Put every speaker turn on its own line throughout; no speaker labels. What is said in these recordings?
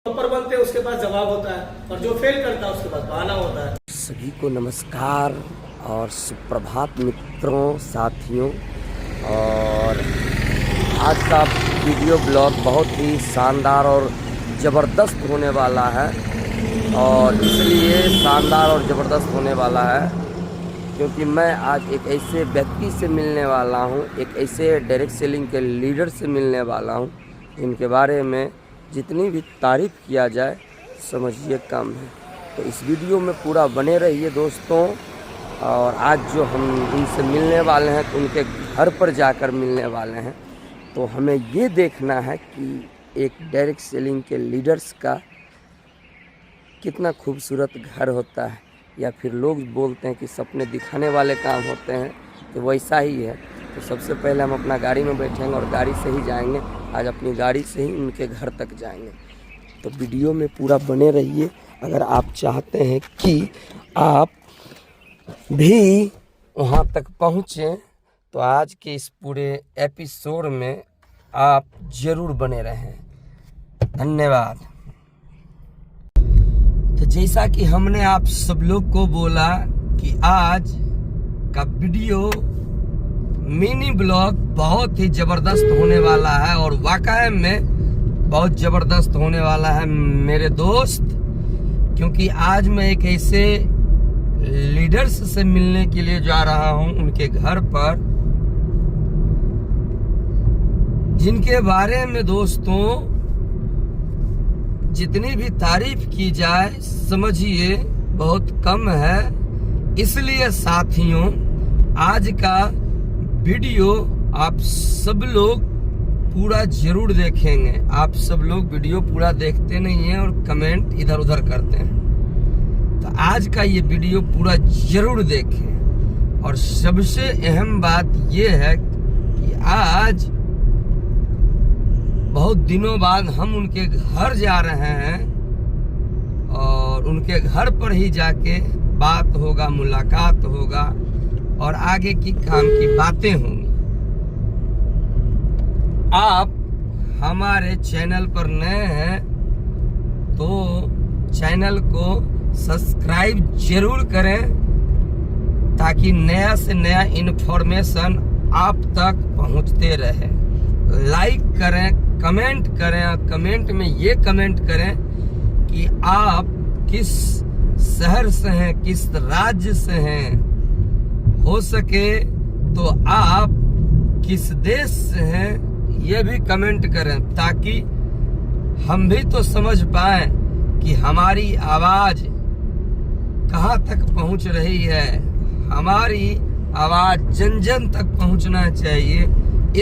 Topper बनते हैं उसके पास जवाब होता है और जो फेल करता है उसके पास बहाना होता है।
सभी को नमस्कार और सुप्रभात मित्रों, साथियों। और आज का वीडियो ब्लॉग बहुत ही शानदार और ज़बरदस्त होने वाला है। और इसलिए शानदार और ज़बरदस्त होने वाला है क्योंकि मैं आज एक ऐसे व्यक्ति से मिलने वाला हूं, एक ऐसे डायरेक्ट सेलिंग के लीडर से मिलने वाला हूं जिनके बारे में जितनी भी तारीफ़ किया जाए समझिए कम है। तो इस वीडियो में पूरा बने रहिए दोस्तों। और आज जो हम उनसे मिलने वाले हैं तो उनके घर पर जाकर मिलने वाले हैं। तो हमें ये देखना है कि एक डायरेक्ट सेलिंग के लीडर्स का कितना खूबसूरत घर होता है, या फिर लोग बोलते हैं कि सपने दिखाने वाले काम होते हैं, तो वैसा ही है। तो सबसे पहले हम अपना गाड़ी में बैठेंगे और गाड़ी से ही जाएंगे। आज अपनी गाड़ी से ही उनके घर तक जाएंगे। तो वीडियो में पूरा बने रहिए। अगर आप चाहते हैं कि आप भी वहाँ तक पहुँचें तो आज के इस पूरे एपिसोड में आप ज़रूर बने रहें। धन्यवाद। तो जैसा कि हमने आप सब लोग को बोला कि आज का वीडियो मिनी ब्लॉग बहुत ही ज़बरदस्त होने वाला है और वाकई में बहुत ज़बरदस्त होने वाला है मेरे दोस्त, क्योंकि आज मैं एक ऐसे लीडर्स से मिलने के लिए जा रहा हूं उनके घर पर, जिनके बारे में दोस्तों जितनी भी तारीफ की जाए समझिए बहुत कम है। इसलिए साथियों आज का वीडियो आप सब लोग पूरा जरूर देखेंगे। आप सब लोग वीडियो पूरा देखते नहीं हैं और कमेंट इधर उधर करते हैं। तो आज का ये वीडियो पूरा जरूर देखें। और सबसे अहम बात ये है कि आज बहुत दिनों बाद हम उनके घर जा रहे हैं और उनके घर पर ही जाके बात होगा, मुलाकात होगा और आगे की काम की बातें होंगी। आप हमारे चैनल पर नए हैं तो चैनल को सब्सक्राइब जरूर करें ताकि नया से नया इन्फॉर्मेशन आप तक पहुंचते रहे। लाइक करें, कमेंट करें और कमेंट में ये कमेंट करें कि आप किस शहर से हैं, किस राज्य से हैं, हो सके तो आप किस देश से हैं ये भी कमेंट करें ताकि हम भी तो समझ पाएं कि हमारी आवाज कहां तक पहुंच रही है। हमारी आवाज जन जन तक पहुंचना चाहिए।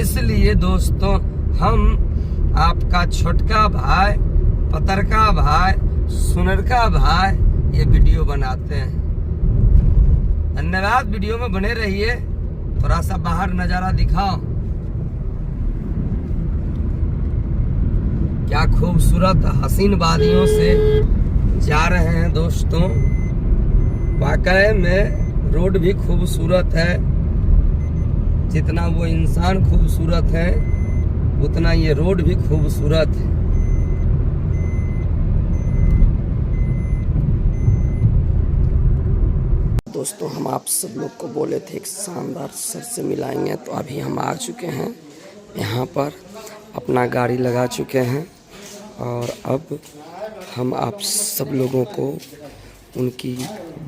इसलिए दोस्तों हम आपका छोटका भाई, पतरका भाई, सुनरका भाई ये वीडियो बनाते हैं। धन्यवाद। वीडियो में बने रहिए। थोड़ा सा बाहर नजारा दिखाओ, क्या खूबसूरत हसीन वादियों से जा रहे हैं दोस्तों। वाकई में रोड भी खूबसूरत है। जितना वो इंसान खूबसूरत है उतना ये रोड भी खूबसूरत है। दोस्तों हम आप सब लोग को बोले थे एक शानदार सर से मिलाएंगे, तो अभी हम आ चुके हैं यहाँ पर, अपना गाड़ी लगा चुके हैं और अब हम आप सब लोगों को उनकी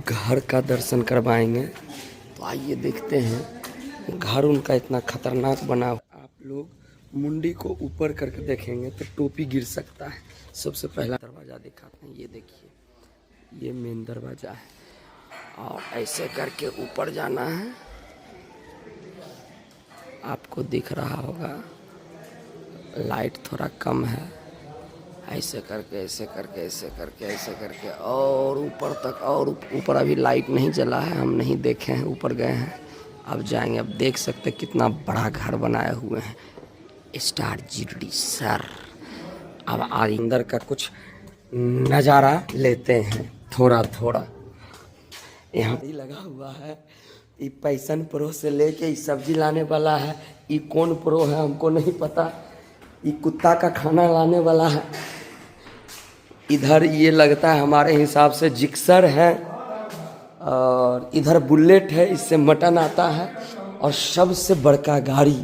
घर का दर्शन करवाएंगे। तो आइए देखते हैं। घर उनका इतना खतरनाक बना हुआ, आप लोग मुंडी को ऊपर करके देखेंगे तो टोपी गिर सकता है। सबसे पहला दरवाज़ा दिखाते हैं। ये देखिए, ये मेन दरवाज़ा है और ऐसे करके ऊपर जाना है। आपको दिख रहा होगा, लाइट थोड़ा कम है। ऐसे करके ऐसे करके ऐसे करके ऐसे करके और ऊपर तक, और ऊपर अभी लाइट नहीं जला है, हम नहीं देखे हैं, ऊपर गए हैं, अब जाएंगे। अब देख सकते कितना बड़ा घर बनाए हुए हैं स्टार जीडी सर। अब अंदर का कुछ नज़ारा लेते हैं थोड़ा थोड़ा। यहाँ भी लगा हुआ है। ये पैसन प्रो से लेके ये सब्जी लाने वाला है। ये कौन प्रो है हमको नहीं पता। ये कुत्ता का खाना लाने वाला है। इधर ये लगता है हमारे हिसाब से जिक्सर है, और इधर बुलेट है, इससे मटन आता है। और सबसे बड़का गाड़ी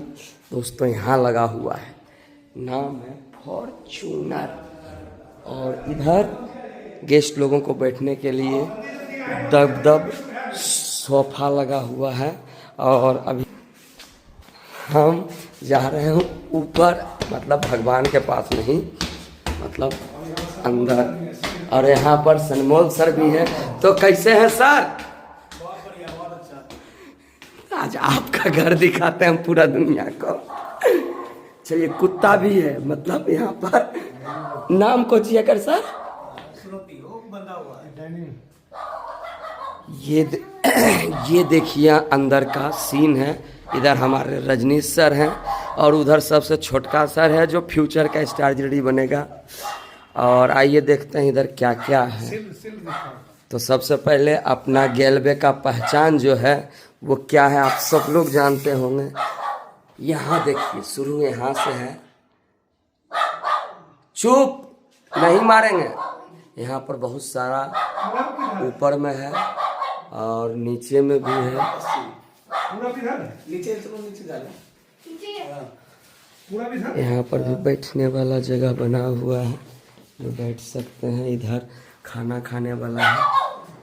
दोस्तों यहाँ लगा हुआ है, नाम है फॉर्च्यूनर। और इधर गेस्ट लोगों को बैठने के लिए दब सोफा लगा हुआ है। और अभी हम जा रहे हैं ऊपर, मतलब भगवान के पास नहीं, मतलब अंदर। और यहाँ पर सनमोल सर भी है। तो कैसे हैं सर?
बहुत बढ़िया, बहुत अच्छा।
आज आपका घर दिखाते हैं पूरा दुनिया को। चलिए, कुत्ता भी है, मतलब यहाँ पर नाम को चाहिए कर सर,
स्नूपी वो बंधा हुआ है।
ये देखिए अंदर का सीन है। इधर हमारे रजनीश सर हैं, और उधर सबसे छोटका सर है जो फ्यूचर का स्टार जल्दी बनेगा। और आइए देखते हैं इधर क्या क्या है। तो सबसे पहले अपना गेलवे का पहचान जो है वो क्या है आप सब लोग जानते होंगे। यहाँ देखिए, शुरू यहाँ से है। चुप, नहीं मारेंगे। यहाँ पर बहुत सारा ऊपर में है और नीचे में भी है।
नीचे चलो, नीचे डालो।
यहाँ पर भी बैठने वाला जगह बना हुआ है, जो बैठ सकते हैं। इधर खाना खाने वाला है।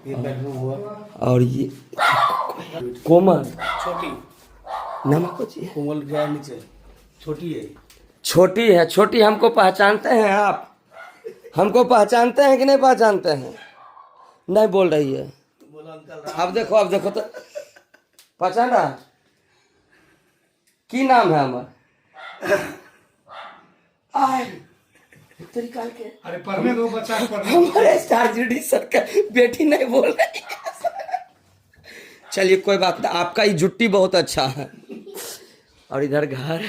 ये बेडरूम हुआ।
और ये कोमल
छोटी
नमक को चाहिए।
कोमल गया नीचे, छोटी है।
छोटी है, छोटी हमको पहचानते हैं आप? हमको पहचानते हैं कि नहीं पहचानते हैं? नहीं बोल रही है।
बोला अंकल।
अब देखो तो पहचान रहा की नाम है हमारा। आए निकाल के,
अरे पढ़ने दो बच्चा को पढ़ने।
हमारे स्टार जीडी सर का बेटी नहीं बोल रही है। चलिए कोई बात नहीं, आपका ये जुट्टी बहुत अच्छा है। और इधर घर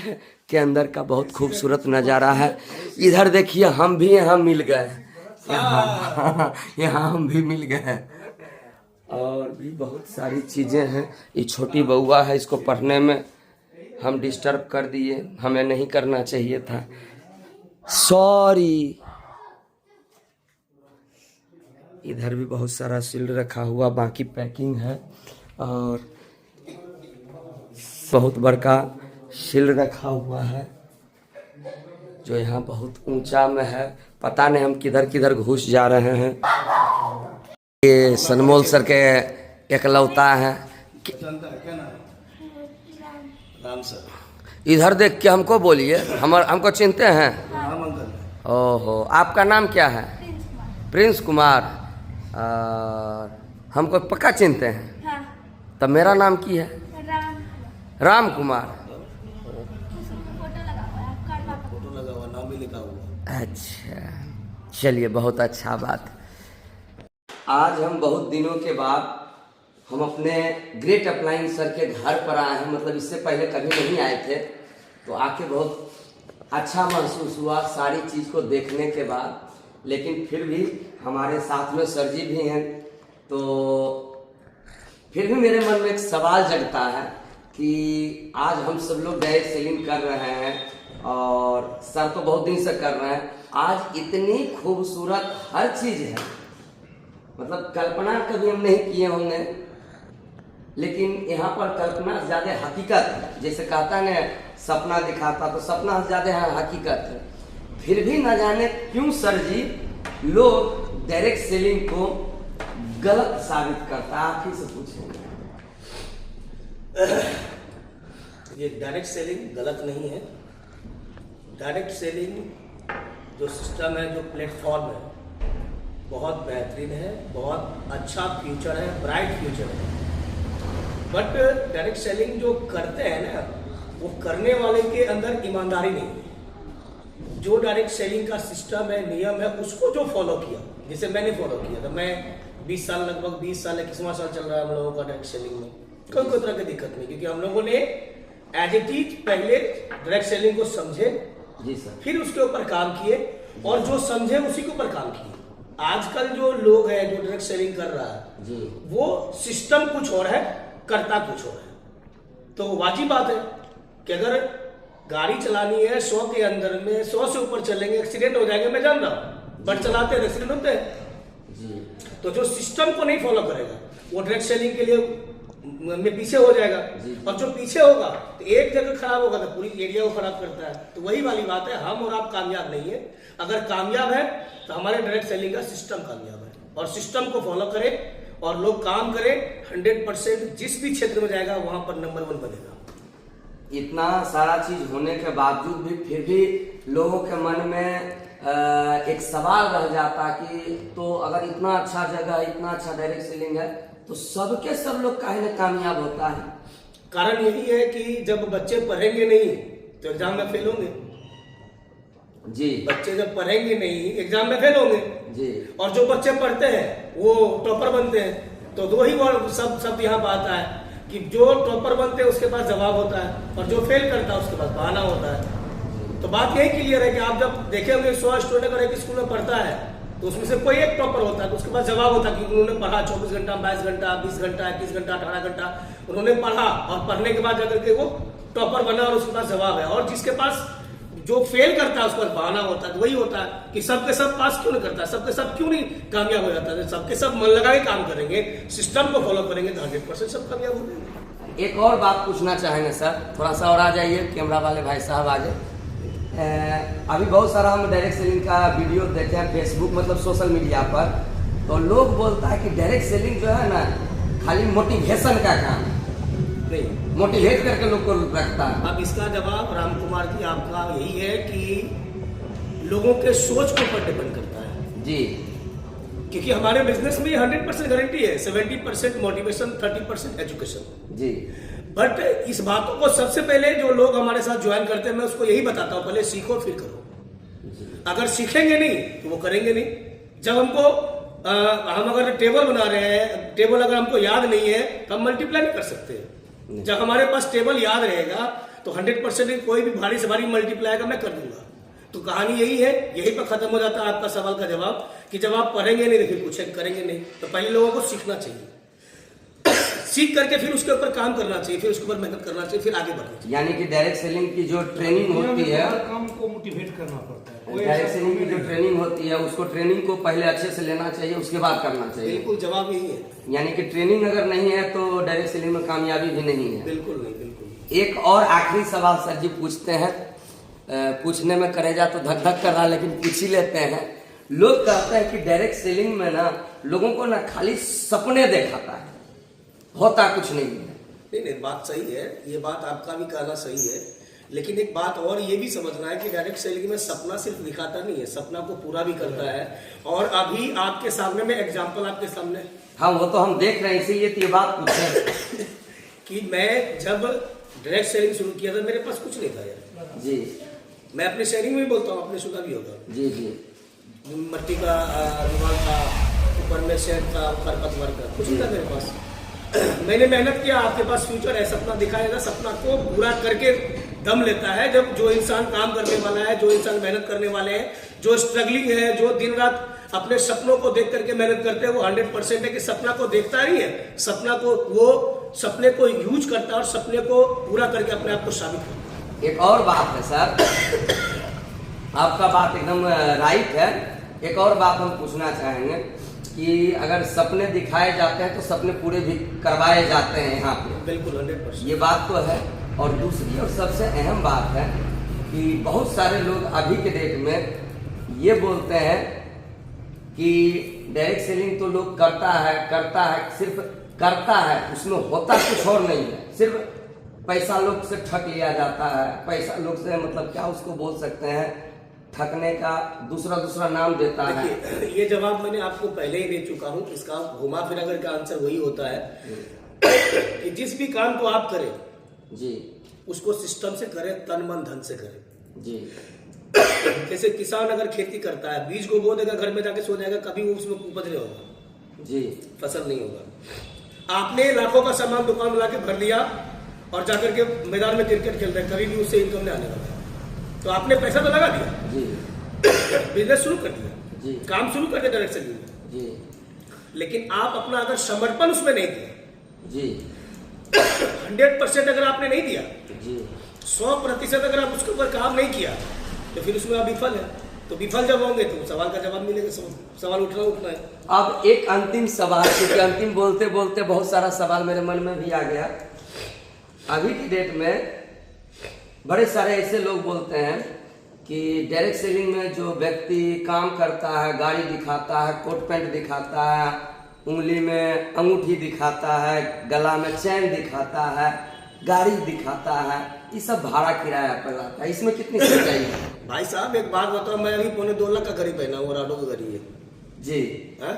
के अंदर का बहुत खूबसूरत नज़ारा है। इधर देखिए, हम भी यहाँ मिल गए, यहाँ हम भी मिल गए। और भी बहुत सारी चीज़ें हैं। ये छोटी बउआ है, इसको पढ़ने में हम डिस्टर्ब कर दिए, हमें नहीं करना चाहिए था, सॉरी। इधर भी बहुत सारा शील्ड रखा हुआ, बाकी पैकिंग है। और बहुत बड़का शील्ड रखा हुआ है जो यहाँ बहुत ऊंचा में है। पता नहीं हम किधर किधर घुस जा रहे हैं। ये सनमोल सर के एकलौता है।
जानता है क्या नाम? राम सर।
इधर देख के हमको बोलिए, हमको चिनते हैं?
राम अंकल।
ओहो, आपका नाम क्या है? प्रिंस कुमार। हमको पक्का चिनते हैं?
हाँ।
तब मेरा नाम की है? राम कुमार।
फोटो लगा हुआ है आपका, पापा।
फोटो लगा हुआ, नाम भी लिखा हुआ।
अच्छा, चलिए बहुत अच्छा बात। आज हम बहुत दिनों के बाद हम अपने ग्रेट अप्लायंस सर के घर पर आए हैं। मतलब इससे पहले कभी नहीं आए थे, तो आके बहुत अच्छा महसूस हुआ सारी चीज़ को देखने के बाद। लेकिन फिर भी हमारे साथ में सर जी भी हैं, तो फिर भी मेरे मन में एक सवाल जगता है कि आज हम सब लोग डायरेक्ट सेलिंग कर रहे हैं और सर तो बहुत दिन से कर रहे हैं। आज इतनी खूबसूरत हर चीज़ है, मतलब कल्पना कभी हम नहीं किए होंगे। लेकिन यहाँ पर कल्पना से ज़्यादा हकीकत है। जैसे कहता है ना, सपना दिखाता, तो सपना से ज़्यादा हकीकत है। फिर भी न जाने क्यों सर जी लोग डायरेक्ट सेलिंग को गलत साबित करता है। आप ही से पूछेंगे।
ये डायरेक्ट सेलिंग गलत नहीं है। डायरेक्ट सेलिंग जो सिस्टम है, जो प्लेटफॉर्म है, बहुत बेहतरीन है, बहुत अच्छा फ्यूचर है, ब्राइट फ्यूचर है। बट डायरेक्ट सेलिंग जो करते हैं ना, वो करने वाले के अंदर ईमानदारी नहीं है। जो डायरेक्ट सेलिंग का सिस्टम है, नियम है, उसको जो फॉलो किया, जैसे मैंने फॉलो किया था। मैं 20 साल, लगभग 20 साल 21वां साल चल रहा है हम लोगों का डायरेक्ट सेलिंग में। कोई तरह की दिक्कत नहीं, क्योंकि हम लोगों ने एज इट इज पहले डायरेक्ट सेलिंग को समझे
जी सर,
फिर उसके ऊपर काम किए, और जो समझे उसी के ऊपर काम किए। आजकल जो लोग हैं जो डायरेक्ट सेलिंग कर रहा है
जी,
वो सिस्टम कुछ और है, करता कुछ और है। तो वाजिब बात है कि अगर गाड़ी चलानी है 100 के अंदर में 100 से ऊपर चलेंगे, एक्सीडेंट हो जाएंगे, मैं जान रहा हूँ। बट चलाते हैं एक्सीडेंट होते हैं।
जी।
तो जो सिस्टम को नहीं फॉलो करेगा वो डायरेक्ट सेलिंग के लिए में पीछे हो जाएगा। और जो पीछे होगा तो एक जगह खराब होगा तो पूरी एरिया को खराब करता है। तो वही वाली बात है, हम और आप कामयाब नहीं है। अगर कामयाब है तो हमारे डायरेक्ट सेलिंग का सिस्टम कामयाब है, और सिस्टम को फॉलो करें और लोग काम करें, 100% जिस भी क्षेत्र में जाएगा वहां पर नंबर 1 बनेगा।
इतना सारा चीज होने के बावजूद भी फिर भी लोगों के मन में एक सवाल रह जाता कि तो अगर इतना अच्छा जगह, इतना अच्छा डायरेक्ट सेलिंग है तो सबके सब लोग काहे न कामयाब होता है?
कारण यही है कि जब बच्चे पढ़ेंगे नहीं तो एग्जाम में फेल होंगे।
जी।
बच्चे जब पढ़ेंगे नहीं एग्जाम में फेल होंगे
जी।
और जो बच्चे पढ़ते हैं वो टॉपर बनते हैं। तो दो ही वर्ड सब यहाँ पर आता है कि जो टॉपर बनते हैं उसके पास जवाब होता है और जो फेल करता है उसके पास बहाना होता है। तो बात यही क्लियर है कि आप जब देखे होंगे 100 स्टूडेंट अगर एक स्कूल में पढ़ता है तो उसमें से कोई एक टॉपर होता है तो उसके पास जवाब होता है कि उन्होंने पढ़ा 24 घंटा, 22 घंटा, 20 घंटा, 21 घंटा, 18 घंटा उन्होंने पढ़ा और पढ़ने के बाद जाकर के वो टॉपर बना और उसके पास जवाब है। और जिसके पास जो फेल करता है उसके पास बहाना होता है। तो वही होता है कि सबके सब पास क्यों नहीं करता, सबके सब क्यों नहीं कामयाब हो जाता है। सबके सब मन लगा के काम करेंगे, सिस्टम को फॉलो करेंगे तो 100% सब कामयाब हो जाएंगे।
एक और बात पूछना चाहेंगे सर, थोड़ा सा और आ जाइए, कैमरा वाले भाई साहब आ जाए। अभी बहुत सारा हम डायरेक्ट सेलिंग का वीडियो देखे हैं फेसबुक, मतलब सोशल मीडिया पर, तो लोग बोलता है कि डायरेक्ट सेलिंग जो है ना खाली मोटिवेशन का काम नहीं, मोटिवेट करके लोग को रखता है।
अब इसका जवाब राम कुमार जी आपका यही है कि लोगों के सोच के ऊपर डिपेंड करता है।
जी।
क्योंकि हमारे बिजनेस में 100% गारंटी है, 70% मोटिवेशन, 30% एजुकेशन।
जी।
बट इस बातों को सबसे पहले जो लोग हमारे साथ ज्वाइन करते हैं मैं उसको यही बताता हूँ, पहले सीखो फिर करो। अगर सीखेंगे नहीं तो वो करेंगे नहीं। जब हमको हम अगर टेबल बना रहे हैं, टेबल अगर हमको याद नहीं है तो हम मल्टीप्लाई नहीं कर सकते। जब हमारे पास टेबल याद रहेगा तो 100% कोई भी भारी से भारी मल्टीप्लाई का मैं कर दूंगा। तो कहानी यही है, यही पर खत्म हो जाता है आपका सवाल का जवाब कि जब आप पढ़ेंगे नहीं तो फिर कुछ करेंगे नहीं। तो पहले लोगों को सीखना चाहिए, सीख करके फिर उसके ऊपर काम करना चाहिए, फिर उसके ऊपर मेहनत करना चाहिए, फिर आगे बढ़ना चाहिए।
यानी कि डायरेक्ट सेलिंग की जो ट्रेनिंग होती है,
काम को मोटिवेट करना पड़ता है।
डायरेक्ट सेलिंग की जो ट्रेनिंग होती है उसको ट्रेनिंग को पहले अच्छे से लेना चाहिए, उसके बाद करना चाहिए।
बिल्कुल जवाब यही है।
यानी कि ट्रेनिंग अगर नहीं है तो डायरेक्ट सेलिंग में कामयाबी भी नहीं है।
बिल्कुल नहीं, बिल्कुल।
एक और आखिरी सवाल सर जी पूछते हैं, पूछने में करेजा तो धक धक कर रहा, लेकिन पूछ ही लेते हैं। लोग कहते हैं कि डायरेक्ट सेलिंग में ना लोगों को ना खाली सपने दिखाता है, होता कुछ नहीं है।
नहीं, बात सही है, ये बात आपका भी कहना सही है, लेकिन एक बात और ये भी समझना है कि डायरेक्ट सेलिंग में सपना सिर्फ दिखाता नहीं है, सपना को पूरा भी करता है। और अभी आपके सामने में एग्जांपल आपके सामने,
हाँ वो तो हम देख रहे हैं, इसीलिए तो ये बात पूछे
कि मैं जब डायरेक्ट सेलिंग शुरू किया था मेरे पास कुछ नहीं था यार।
जी।
मैं अपने शेयरिंग में भी बोलता हूँ, आपने सुना भी होगा।
जी जी।
मट्टी का रुमाल था, ऊपर में शेड था, खरपतवार का, कुछ नहीं था मेरे पास। मैंने मेहनत किया, आपके पास फ्यूचर है, सपना दिखाएगा, सपना को पूरा करके दम लेता है। जब जो इंसान काम करने वाला है, जो इंसान मेहनत करने वाले हैं, जो स्ट्रगलिंग है, जो दिन रात अपने सपनों को देख करके मेहनत करते हैं, वो 100% है कि सपना को देखता नहीं है, सपना को वो सपने को यूज करता है और सपने को पूरा करके अपने आप को साबित करता है।
एक और बात है सर, आपका बात एकदम राइट है। एक और बात हम पूछना चाहेंगे कि अगर सपने दिखाए जाते हैं तो सपने पूरे भी करवाए जाते हैं यहाँ पे।
बिल्कुल 100%।
ये बात तो है। और दूसरी और सबसे अहम बात है कि बहुत सारे लोग अभी के डेट में ये बोलते हैं कि डायरेक्ट सेलिंग तो लोग करता है, सिर्फ करता है, उसमें होता कुछ और नहीं है, सिर्फ पैसा लोग से ठग लिया जाता है। पैसा लोग से मतलब क्या उसको बोल सकते हैं, ठगने का दूसरा नाम देता है।
ये जवाब मैंने आपको पहले ही दे चुका हूँ। इसका घुमा फिरा करके आंसर वही होता है कि जिस भी काम को आप करें
जी,
उसको सिस्टम से करें, तन मन धन से करें
जी।
जैसे किसान अगर खेती करता है, बीज को बो देगा, घर में जाके सो जाएगा, कभी वो उसमें उपज नहीं होगा
जी,
फसल नहीं होगा। आपने लाखों का सामान दुकान में लाके भर दिया और जाकर के मैदान में क्रिकेट खेल रहे हैं, कभी भी उससे इनकम नहीं आने वाला। तो आपने पैसा तो लगा दिया
जी,
बिजनेस शुरू कर दिया
जी,
काम शुरू कर दिया डायरेक्ट सेलिंग में,
जी,
लेकिन आप अपना अगर समर्पण उसमें नहीं दिया,
जी,
100% अगर आपने नहीं दिया,
जी,
100% अगर आप उसके ऊपर काम नहीं किया तो फिर उसमें आप विफल है। तो विफल जब होंगे तो सवाल का जवाब मिलेगा, सवाल उठना है।
अब एक अंतिम सवाल, क्योंकि अंतिम बोलते बोलते बहुत सारा सवाल मेरे मन में भी आ गया। अभी की डेट में बड़े सारे ऐसे लोग बोलते हैं कि डायरेक्ट सेलिंग में जो व्यक्ति काम करता है, गाड़ी दिखाता है, कोट पैंट दिखाता है, उंगली में अंगूठी दिखाता है, गला में चैन दिखाता है, गाड़ी दिखाता है, ये सब भाड़ा किराया पर लाता है, इसमें कितनी सच्चाई है?
भाई साहब एक बात बताओ, मैं अभी 2.25 लाख का घड़ी पहना हूँ, राडो का घड़ी है
जी।
हाँ?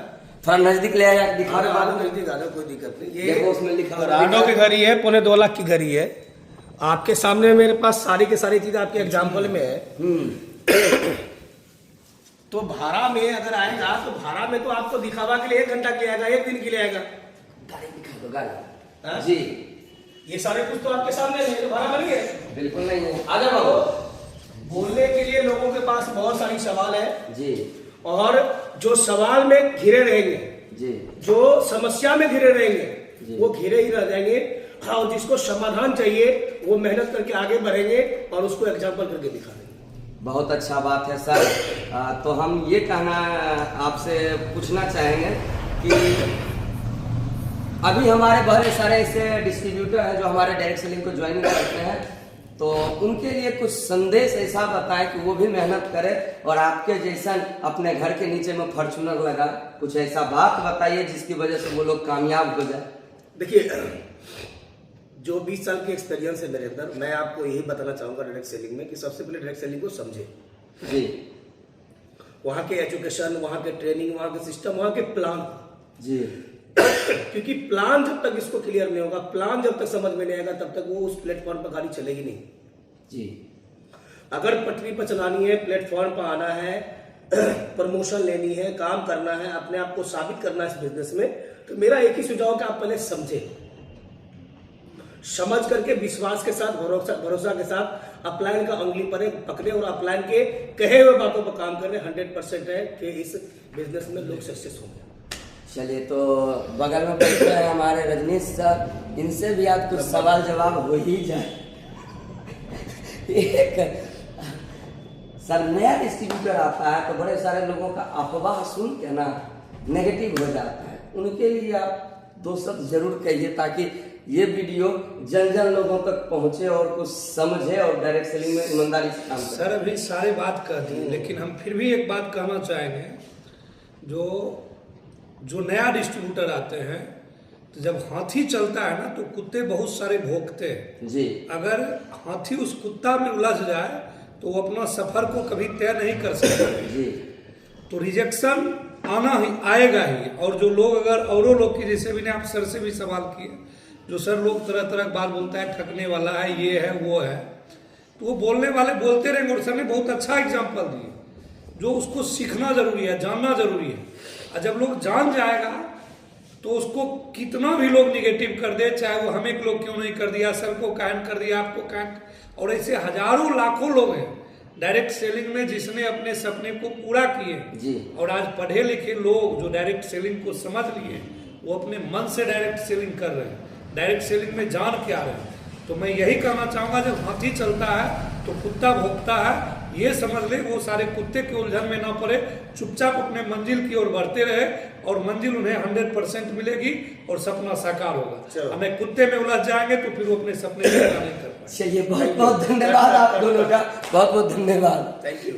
थोड़ा नजदीक ले आया, दिखा रहे
राडो नजदीक आ जाओ, कोई दिक्कत नहीं। ये
देखो उसमें लिखा हुआ
राडो की घड़ी है, 2.25 लाख की घड़ी है। आपके सामने मेरे पास सारी की सारी चीज आपके एग्जाम्पल में है। तो भाड़ा में अगर आएगा तो भाड़ा में तो आपको दिखावा के लिए 1 घंटा के लिए आएगा, 1 दिन के लिए आएगा।
गाड़ी दिखा दो, गाड़ी।
हाँ?
जी
ये सारे कुछ तो आपके सामने है, तो भाड़ा बन गया।
बिल्कुल नहीं है।
आजा बाबू, बोलने के लिए लोगों के पास बहुत सारी सवाल है
जी
और जो सवाल में घिरे रहेंगे,
जी
जो समस्या में घिरे रहेंगे,
जी।
वो घिरे ही रह जाएंगे। हाँ, और जिसको समाधान चाहिए वो मेहनत करके आगे बढ़ेंगे और उसको एग्जाम्पल करके दिखा देंगे।
बहुत अच्छा बात है सर। तो हम ये कहना आपसे पूछना चाहेंगे कि अभी हमारे बहुत सारे ऐसे डिस्ट्रीब्यूटर हैं जो हमारे डायरेक्ट सेलिंग को ज्वाइन करते हैं, तो उनके लिए कुछ संदेश ऐसा बताएं कि वो भी मेहनत करे और आपके जैसा अपने घर के नीचे में फॉर्च्यूनर लगा, कुछ ऐसा बात बताइए जिसकी वजह से वो लोग कामयाब हो जाए।
देखिए, जो 20 साल की एक्सपीरियंस है मेरे अंदर, मैं आपको यही बताना चाहूंगा डायरेक्ट सेलिंग में कि सबसे पहले डायरेक्ट सेलिंग को समझे।
जी।
वहाँ के एजुकेशन, वहाँ के ट्रेनिंग, वहाँ के सिस्टम, वहाँ के प्लान।
जी।
क्योंकि प्लान जब तक इसको क्लियर नहीं होगा, प्लान जब तक समझ में नहीं आएगा, तब तक वो उस प्लेटफॉर्म पर गाड़ी चलेगी नहीं।
जी।
अगर पटरी पर चलानी है, प्लेटफॉर्म पर आना है, प्रमोशन लेनी है, काम करना है, अपने आप को साबित करना है इस बिजनेस में, तो मेरा एक ही सुझाव है कि आप पहले समझे, समझ करके विश्वास के साथ, भरोसा के साथ अपलाइन का उंगली पर पकड़े और अपलाइन के कहे हुए बातों पर काम करें। 100% है कि इस बिजनेस में लोग सक्सेस होंगे।
चलिए, तो बगल में बैठे हैं हमारे रजनीश सर, इनसे भी आज कुछ सवाल जवाब हो ही जाए। एक सर, नया डिस्ट्रीब्यूटर आता है तो बड़े सारे लोगों का अफवाह सुन के ना नेगेटिव हो जाता है, उनके लिए आप 2 शब्द जरूर कहिए ताकि ये वीडियो जन जन लोगों तक पहुंचे और कुछ समझे और डायरेक्ट सेलिंग में ईमानदारी से काम करें।
सर अभी सारे बात कर दी, लेकिन हम फिर भी एक बात कहना चाहेंगे, जो नया डिस्ट्रीब्यूटर आते हैं तो जब हाथी चलता है ना तो कुत्ते बहुत सारे भौंकते हैं
जी।
अगर हाथी उस कुत्ता में उलझ जाए तो वो अपना सफर को कभी तय नहीं कर सकता
जी।
तो रिजेक्शन आना ही आएगा ही। और जो लोग अगर औरों लोग की, जैसे भी ने आप सर से भी सवाल किए, जो सर लोग तरह तरह की बात बोलता है, ठगने वाला है, ये है वो है, तो वो बोलने वाले बोलते रहेंगे। और सर ने बहुत अच्छा एग्जाम्पल दिए, जो उसको सीखना जरूरी है, जानना जरूरी है। और जब लोग जान जाएगा तो उसको कितना भी लोग निगेटिव कर दे, चाहे वो हमें लोग क्यों नहीं कर दिया, सर को कायम कर दिया, आपको कायम, और ऐसे हजारों लाखों लोग हैं डायरेक्ट सेलिंग में जिसने अपने सपने को पूरा किए
जी।
और आज पढ़े लिखे लोग जो डायरेक्ट सेलिंग को समझ लिए, वो अपने मन से डायरेक्ट सेलिंग कर रहे हैं, डायरेक्ट सेलिंग में जान के आ रहे हैं। तो मैं यही कहना चाहूँगा, जब हाथी चलता है तो कुत्ता भौंकता है, ये समझ ले वो सारे कुत्ते के उलझन में ना पड़े, चुपचाप अपने मंजिल की ओर बढ़ते रहे और मंजिल उन्हें 100% मिलेगी और सपना साकार होगा। हमें कुत्ते में उलझ जाएंगे तो फिर वो अपने सपने पूरा नहीं कर पाएंगे।
चलिए, बहुत बहुत धन्यवाद आप दोनों का, बहुत बहुत धन्यवाद।
Thank you.